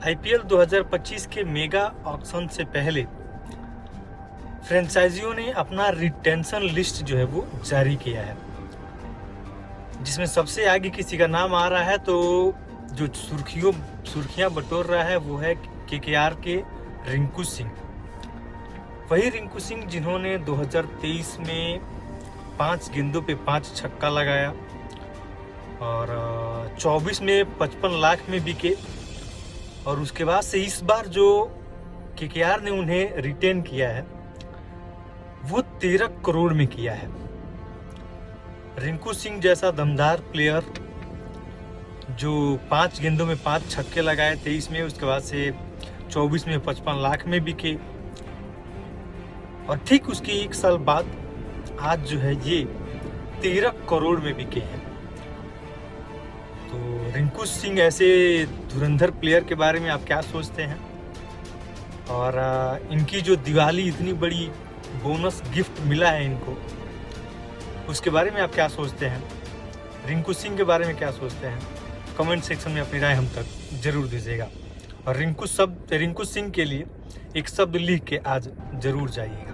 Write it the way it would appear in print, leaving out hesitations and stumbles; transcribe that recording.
IPL 2025 के mega auction से पहले फ्रेंचाइजियों ने अपना रिटेंशन लिस्ट जो है वो जारी किया है, जिसमें सबसे आगे किसी का नाम आ रहा है। तो जो सुर्खियां बटोर रहा है वो है केकेआर के रिंकू सिंह। वही रिंकू सिंह जिन्होंने 2023 में 5 गेंदों पे 5 छक्का लगाया और 24 में 55 लाख में बिके। और उसके बाद से इस बार जो केकेआर ने उन्हें रिटेन किया है वो 13 करोड़ में किया है। रिंकू सिंह जैसा दमदार प्लेयर जो 5 गेंदों में 5 छक्के लगाए 23 में, उसके बाद से 24 में 55 लाख में बिके और ठीक उसके 1 साल बाद आज जो है ये 13 करोड़ में बिके हैं। तो रिंकू सिंह ऐसे धुरंधर प्लेयर के बारे में आप क्या सोचते हैं? और इनकी जो दिवाली इतनी बड़ी बोनस गिफ्ट मिला है इनको, उसके बारे में आप क्या सोचते हैं? रिंकू सिंह के बारे में क्या सोचते हैं? कमेंट सेक्शन में अपनी राय हम तक जरूर दीजिएगा। और रिंकू सिंह के लिए एक शब्द लिख के आज जरूर जाइएगा।